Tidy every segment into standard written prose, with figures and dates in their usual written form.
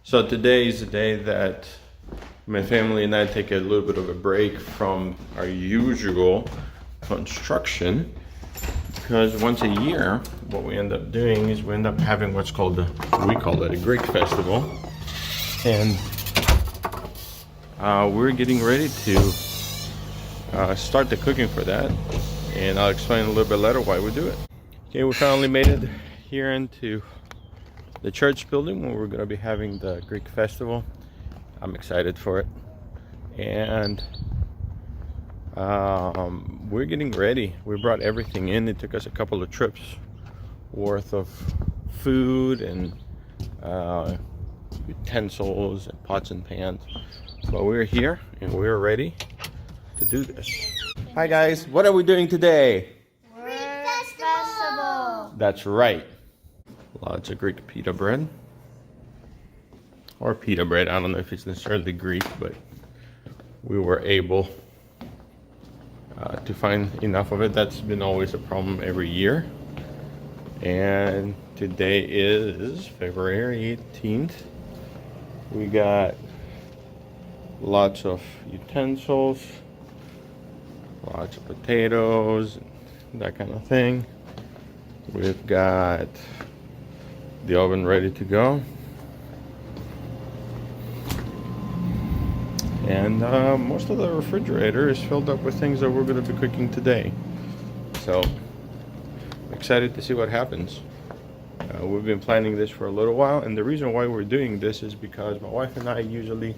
So today is the day that my family and I take a little bit of a break from our usual construction, because once a year what we end up doing is we end up having what's called we call it a Greek festival, and we're getting ready to start the cooking for that, and I'll explain a little bit later why we do it. Okay, we finally made it here into the church building where we're going to be having the Greek festival. I'm excited for it, and we're getting ready. We brought everything in. It took us a couple of trips worth of food and utensils and pots and pans, but we're here and we're ready to do this. Hi guys, what are we doing today? Greek festival. That's right. Lots of Greek pita bread. Or pita bread. I don't know if it's necessarily Greek, but we were able to find enough of it. That's been always a problem every year. And today is February 18th. We got lots of utensils, lots of potatoes, that kind of thing. We've got the oven ready to go, and most of the refrigerator is filled up with things that we're going to be cooking today. So I'm excited to see what happens. We've been planning this for a little while, and the reason why we're doing this is because my wife and I usually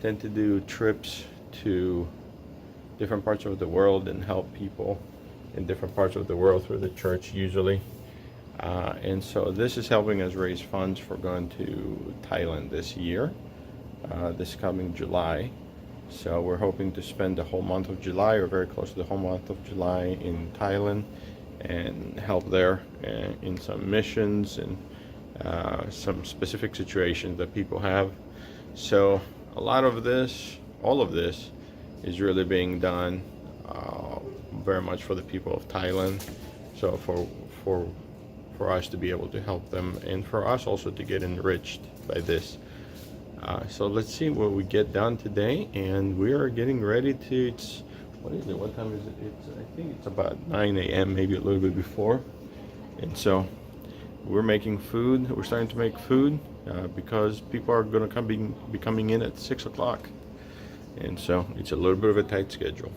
tend to do trips to different parts of the world and help people in different parts of the world through the church usually. And so this is helping us raise funds for going to Thailand this year, this coming July. So we're hoping to spend the whole month of July, or very close to the whole month of July, in Thailand and help there in some missions and some specific situations that people have. So a lot of this, all of this, is really being done very much for the people of Thailand. So for us to be able to help them, and for us also to get enriched by this. So let's see what we get done today, and we are getting ready to, what is it, what time is it? I think it's about 9 a.m., maybe a little bit before. And so we're making food. We're starting to make food because people are going to be coming in at 6 o'clock. And so it's a little bit of a tight schedule.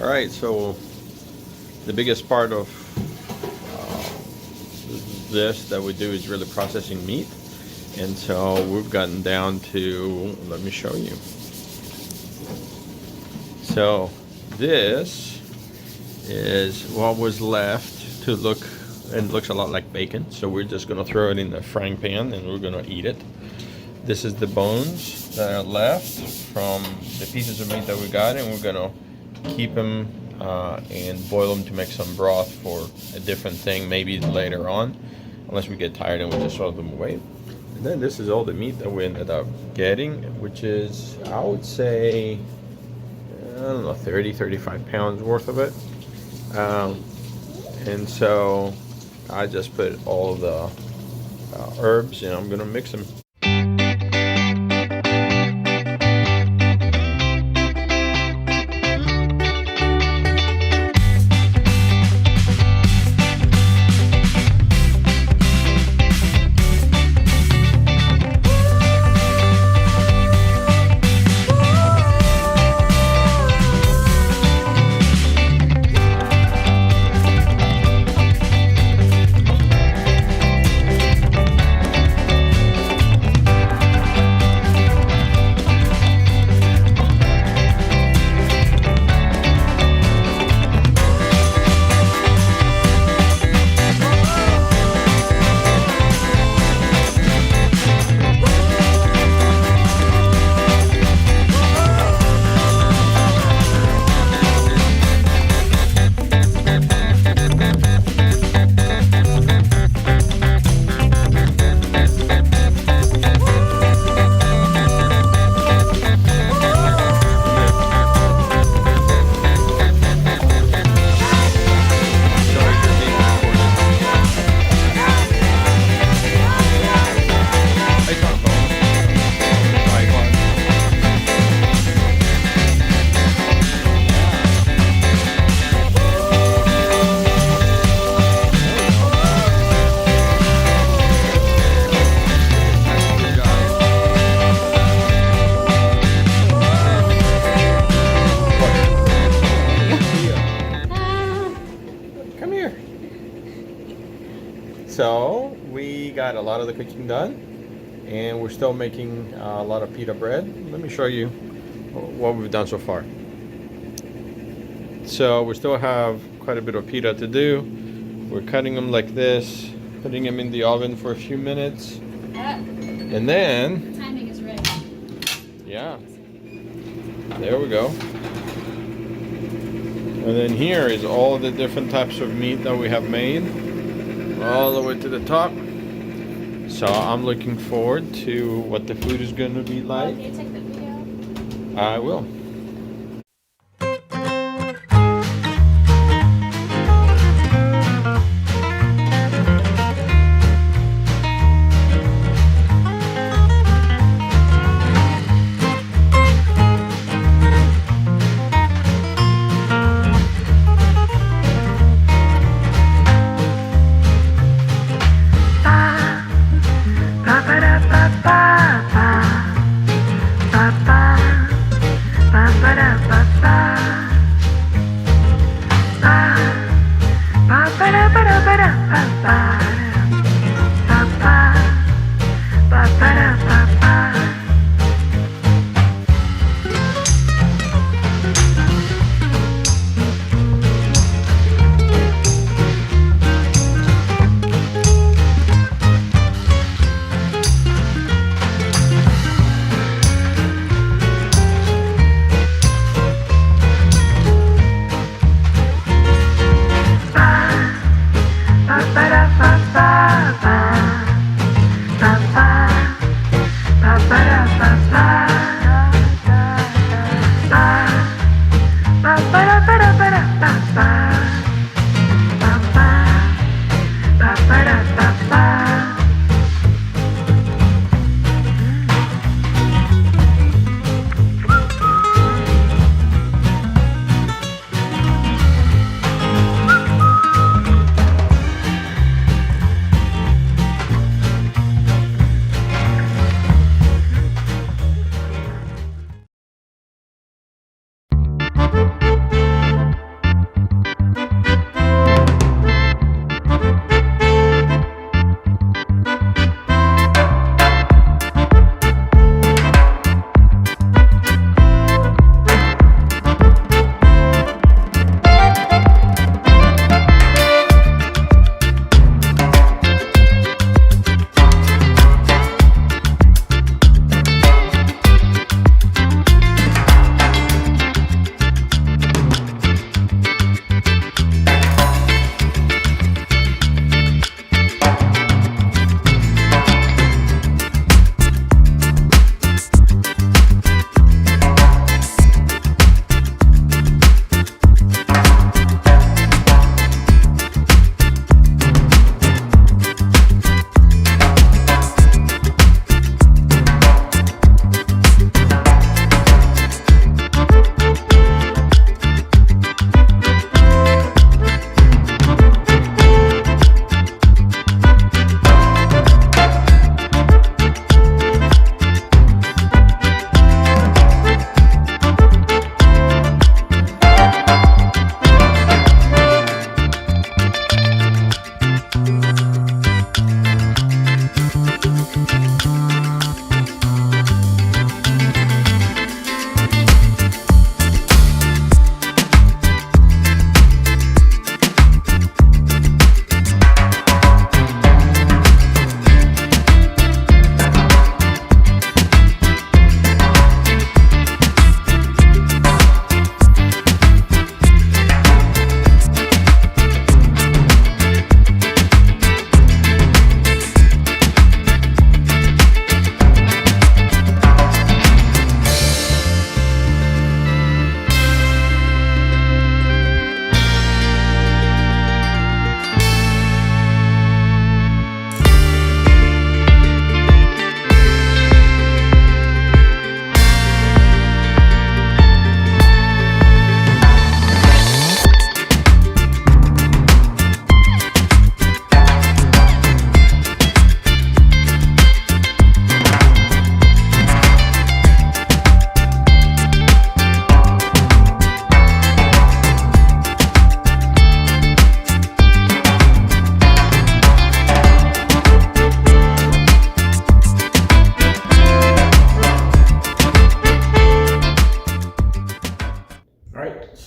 All right, so the biggest part of this that we do is really processing meat. And so we've gotten down to, let me show you. So this is what was left to look, and looks a lot like bacon. So we're just gonna throw it in the frying pan and we're gonna eat it. This is the bones that are left from the pieces of meat that we got, and we're gonna keep them and boil them to make some broth for a different thing, maybe later on, unless we get tired and we just throw them away. And then this is all the meat that we ended up getting, which is, I would say, I don't know, 35 pounds worth of it. And so I just put all the herbs and I'm gonna mix them. So we got a lot of the cooking done, and we're still making a lot of pita bread. Let me show you what we've done so far. So we still have quite a bit of pita to do. We're cutting them like this, putting them in the oven for a few minutes, and then Timing is right. yeah, there we go. And then here is all the different types of meat that we have made, all the way to the top. So I'm looking forward to what the food is going to be like. Can you take the video? I will.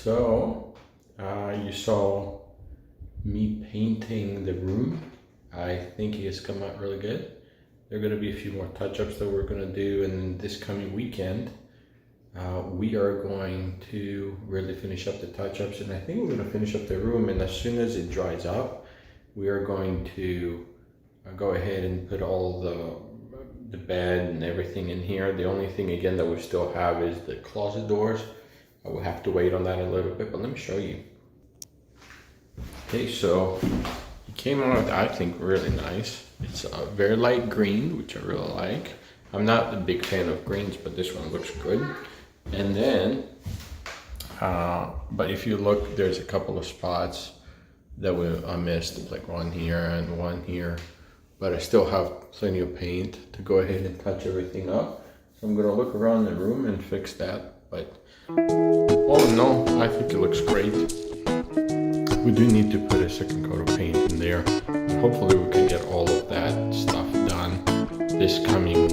So, you saw me painting the room. I think it has come out really good. There are going to be a few more touch-ups that we're going to do in this coming weekend. We are going to really finish up the touch-ups, and I think we're going to finish up the room, and as soon as it dries up, we are going to go ahead and put all the bed and everything in here. The only thing again that we still have is the closet doors. We'll have to wait on that a little bit, but let me show you. Okay, so it came out, I think, really nice. It's a very light green, which I really like. I'm not a big fan of greens, but this one looks good. And then, but if you look, there's a couple of spots that I missed, like one here and one here. But I still have plenty of paint to go ahead and touch everything up. So I'm gonna look around the room and fix that. But all in all, I think it looks great. We do need to put a second coat of paint in there. Hopefully we can get all of that stuff done this coming